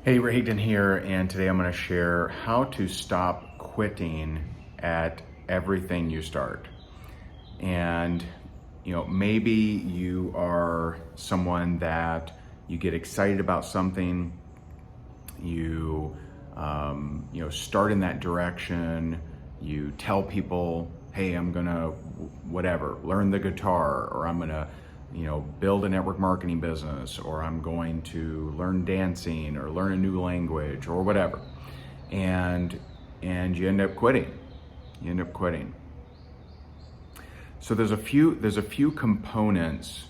Hey, Reagan here, and today I'm going to share how to stop quitting at everything you start. And, maybe you are someone that you get excited about something, start in that direction, you tell people, hey, I'm going to, whatever, learn the guitar, or I'm going to build a network marketing business, or I'm going to learn dancing or learn a new language or whatever. And you end up quitting. So there's a few components,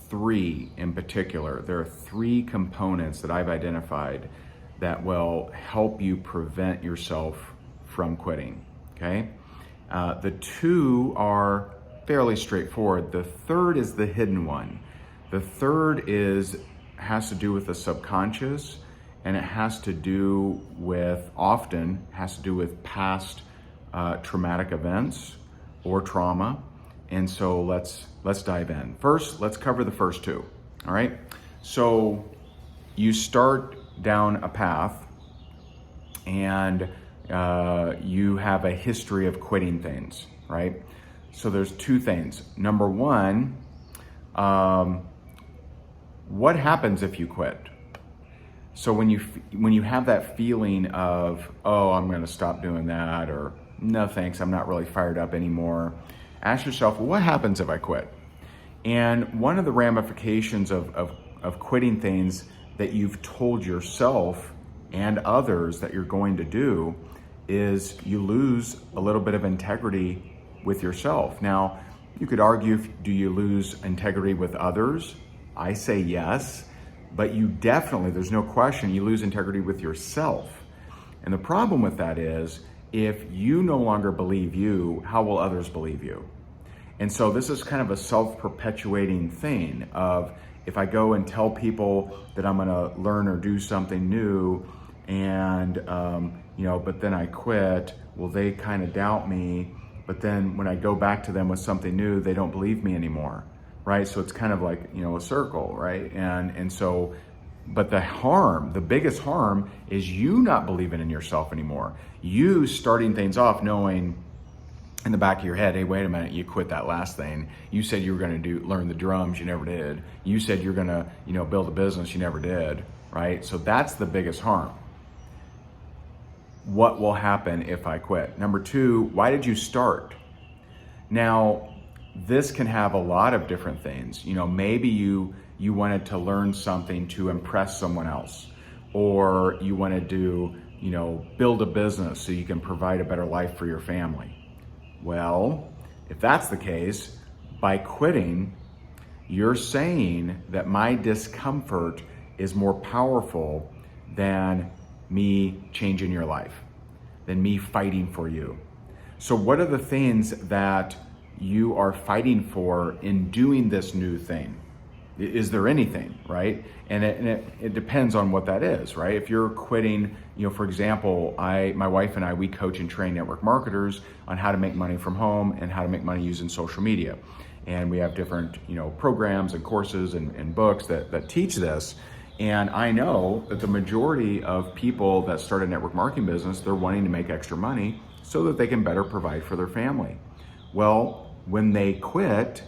three in particular. There are three components that I've identified that will help you prevent yourself from quitting, okay? The two are fairly straightforward. The third is the hidden one. The third has to do with the subconscious, and it often has to do with past traumatic events or trauma. And so let's dive in. First, let's cover the first two. All right. So you start down a path, and you have a history of quitting things, right? So there's two things. Number one, what happens if you quit? So when you have that feeling of, oh, I'm going to stop doing that, or no thanks, I'm not really fired up anymore, ask yourself, well, what happens if I quit? And one of the ramifications of quitting things that you've told yourself and others that you're going to do is you lose a little bit of integrity with yourself. Now, you could argue, do you lose integrity with others? I say yes, but there's no question, you lose integrity with yourself. And the problem with that is, if you no longer believe you, how will others believe you? And so this is kind of a self-perpetuating thing of, if I go and tell people that I'm gonna learn or do something new, and but then I quit, well, they kind of doubt me. But then when I go back to them with something new, they don't believe me anymore, right? So it's kind of like, a circle, right? And so, but the biggest harm is you not believing in yourself anymore. You starting things off knowing in the back of your head, hey, wait a minute, you quit that last thing. You said you were going to learn the drums, you never did. You said you're going to, build a business, you never did, right? So that's the biggest harm. What will happen if I quit? Number two, why did you start? Now, this can have a lot of different things. Maybe you wanted to learn something to impress someone else, or you wanted to, build a business so you can provide a better life for your family. Well, if that's the case, by quitting, you're saying that my discomfort is more powerful than me changing your life, than me fighting for you. So what are the things that you are fighting for in doing this new thing? Is there anything, right? And it depends on what that is, right? If you're quitting, for example, my wife and I, we coach and train network marketers on how to make money from home and how to make money using social media. And we have different, programs and courses and books that teach this. And I know that the majority of people that start a network marketing business, they're wanting to make extra money so that they can better provide for their family. Well, when they quit,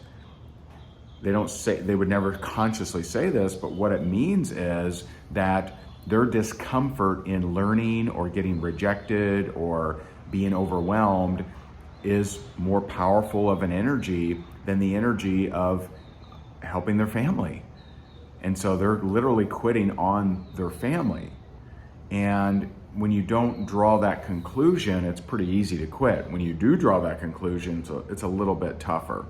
they would never consciously say this, but what it means is that their discomfort in learning or getting rejected or being overwhelmed is more powerful of an energy than the energy of helping their family. And so they're literally quitting on their family. And when you don't draw that conclusion, it's pretty easy to quit. When you do draw that conclusion, it's a little bit tougher.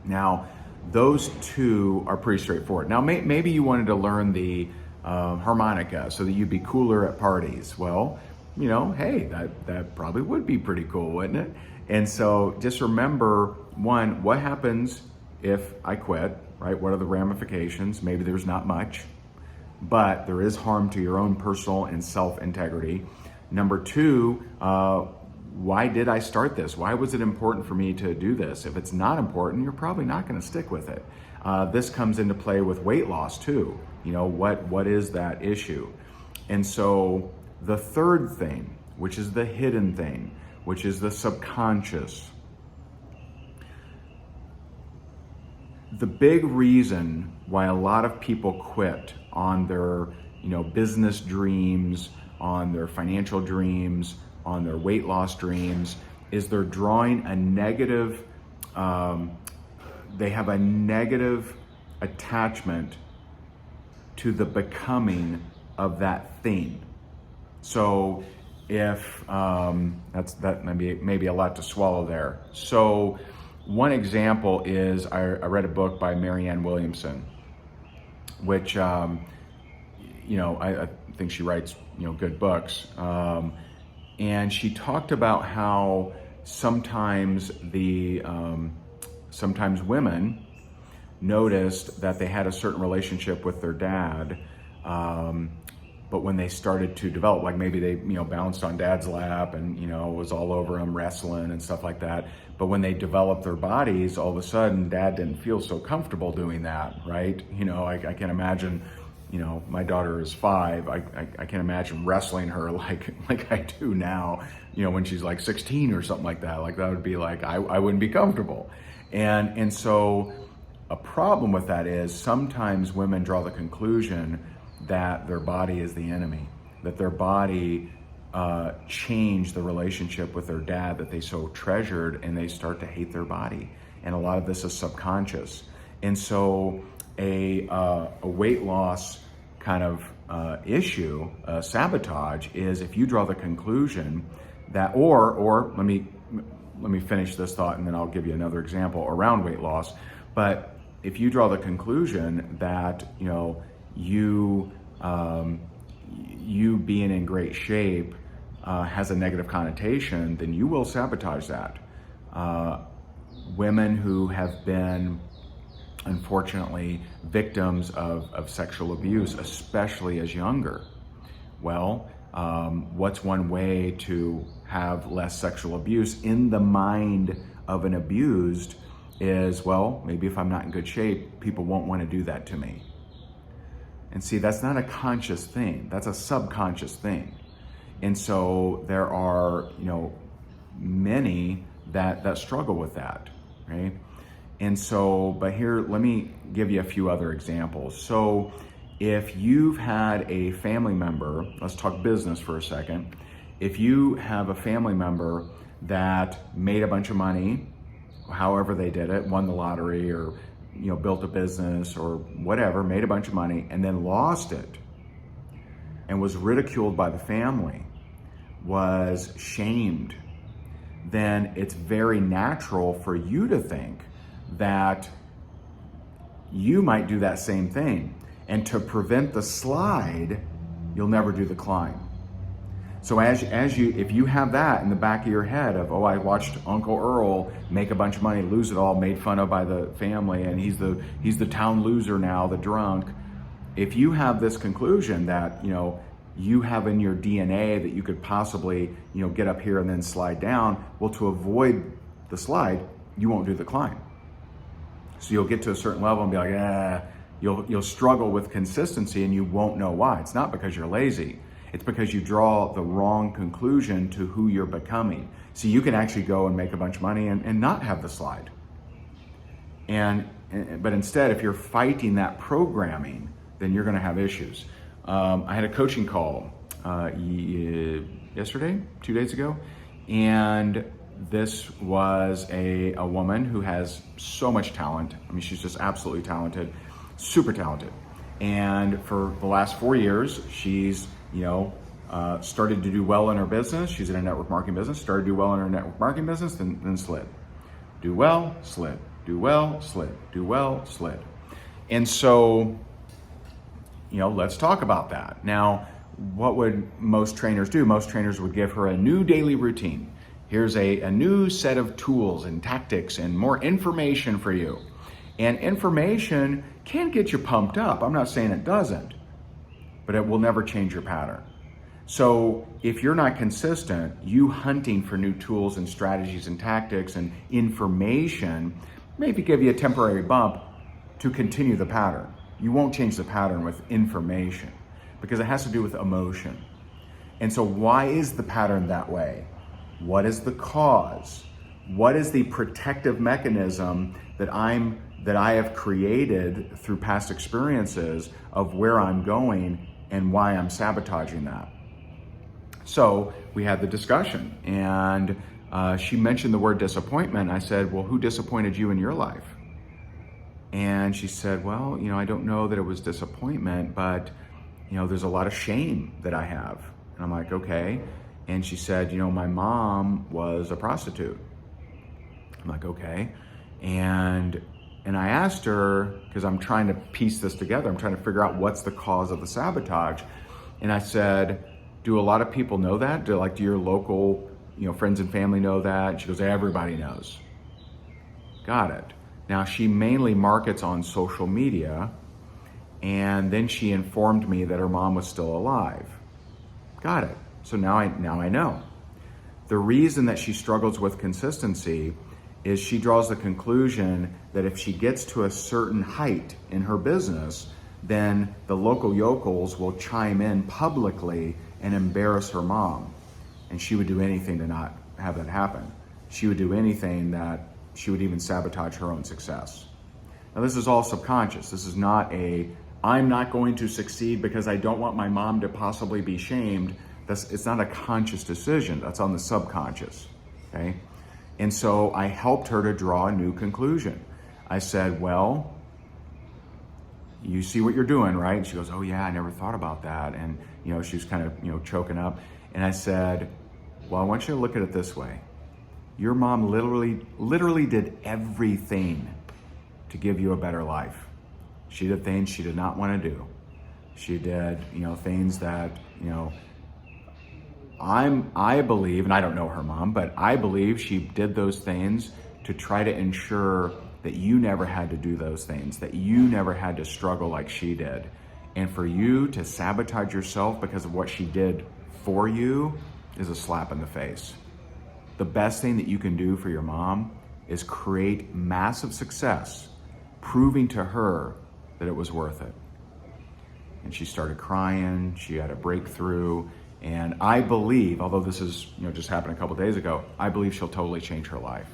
Now, those two are pretty straightforward. Now, maybe you wanted to learn the harmonica so that you'd be cooler at parties. Well, hey, that probably would be pretty cool, wouldn't it? And so just remember, one, what happens if I quit, right? What are the ramifications? Maybe there's not much, but there is harm to your own personal and self-integrity. Number two, why did I start this? Why was it important for me to do this? If it's not important, you're probably not going to stick with it. This comes into play with weight loss too, What is that issue? And so the third thing, which is the hidden thing, which is the subconscious. The big reason why a lot of people quit on their, business dreams, on their financial dreams, on their weight loss dreams, is they're drawing a negative, they have a negative attachment to the becoming of that thing. So if that maybe a lot to swallow there. So one example is I read a book by Marianne Williamson, which I think she writes good books, and she talked about how sometimes women noticed that they had a certain relationship with their dad, but when they started to develop, like maybe they bounced on dad's lap and was all over him wrestling and stuff like that, but when they developed their bodies, all of a sudden dad didn't feel so comfortable doing that, right? I can imagine, my daughter is 5. I can't imagine wrestling her like I do now, when she's like 16 or something like that. Like that would be like, I wouldn't be comfortable. And so a problem with that is sometimes women draw the conclusion that their body is the enemy, that their body changed the relationship with their dad that they so treasured, and they start to hate their body. And a lot of this is subconscious. And so a weight loss kind of issue, sabotage, is if you draw the conclusion that, or let me finish this thought and then I'll give you another example around weight loss. But if you draw the conclusion that you being in great shape has a negative connotation, then you will sabotage that. Women who have been, unfortunately, victims of sexual abuse, especially as younger. Well, what's one way to have less sexual abuse in the mind of an abused is, well, maybe if I'm not in good shape, people won't want to do that to me. And see, that's not a conscious thing. That's a subconscious thing. And so there are, many that struggle with that, right? And so, but here, let me give you a few other examples. So if you've had a family member, let's talk business for a second. If you have a family member that made a bunch of money, however they did it, won the lottery or built a business or whatever, made a bunch of money and then lost it and was ridiculed by the family, was shamed, then it's very natural for you to think that you might do that same thing. And to prevent the slide, you'll never do the climb. So if you have that in the back of your head of, I watched Uncle Earl make a bunch of money, lose it all, made fun of by the family, and he's the town loser now, the drunk. If you have this conclusion that, you have in your DNA that you could possibly, get up here and then slide down, well, to avoid the slide, you won't do the climb. So you'll get to a certain level and be like, you'll struggle with consistency and you won't know why. It's not because you're lazy. It's because you draw the wrong conclusion to who you're becoming. So you can actually go and make a bunch of money and not have the slide. But instead, if you're fighting that programming, then you're going to have issues. I had a coaching call yesterday, 2 days ago, and this was a woman who has so much talent. I mean, she's just absolutely talented, super talented. And for the last 4 years, she's started to do well in her business. She's in a network marketing business, started to do well in her network marketing business, then slid. Do well, slid. Do well, slid. Do well, slid. And so, let's talk about that. Now, what would most trainers do? Most trainers would give her a new daily routine. Here's a new set of tools and tactics and more information for you. And information can get you pumped up. I'm not saying it doesn't, but it will never change your pattern. So if you're not consistent, you hunting for new tools and strategies and tactics and information maybe give you a temporary bump to continue the pattern. You won't change the pattern with information because it has to do with emotion. And so why is the pattern that way? What is the cause? What is the protective mechanism that I have created through past experiences of where I'm going and why I'm sabotaging that? So we had the discussion, and she mentioned the word disappointment. I said, well, who disappointed you in your life? And she said, well, I don't know that it was disappointment, but there's a lot of shame that I have. And I'm like, okay. And she said, my mom was a prostitute. I'm like, okay. And I asked her, because I'm trying to piece this together, I'm trying to figure out what's the cause of the sabotage. And I said, do a lot of people know that? Do your local, friends and family know that? She goes, everybody knows. Got it. Now, she mainly markets on social media, and then she informed me that her mom was still alive. Got it. So now I know. The reason that she struggles with consistency is she draws the conclusion that if she gets to a certain height in her business, then the local yokels will chime in publicly and embarrass her mom. And she would do anything to not have that happen. She would do anything that she would even sabotage her own success. Now, this is all subconscious. This is not I'm not going to succeed because I don't want my mom to possibly be shamed. It's not a conscious decision. That's on the subconscious, okay? And so I helped her to draw a new conclusion. I said, well, you see what you're doing, right? And she goes, oh yeah, I never thought about that. And she was kind of, choking up. And I said, well, I want you to look at it this way. Your mom literally did everything to give you a better life. She did things she did not want to do. She did, things that, I believe, and I don't know her mom, but I believe she did those things to try to ensure that you never had to do those things, that you never had to struggle like she did. And for you to sabotage yourself because of what she did for you is a slap in the face. The best thing that you can do for your mom is create massive success, proving to her that it was worth it. And she started crying, she had a breakthrough, and I believe, although this is just happened a couple days ago, I believe she'll totally change her life.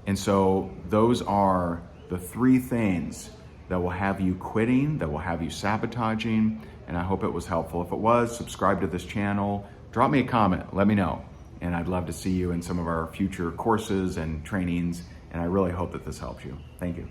And so those are the three things that will have you quitting, that will have you sabotaging, and I hope it was helpful. If it was, subscribe to this channel, drop me a comment, let me know. And I'd love to see you in some of our future courses and trainings, and I really hope that this helps you. Thank you.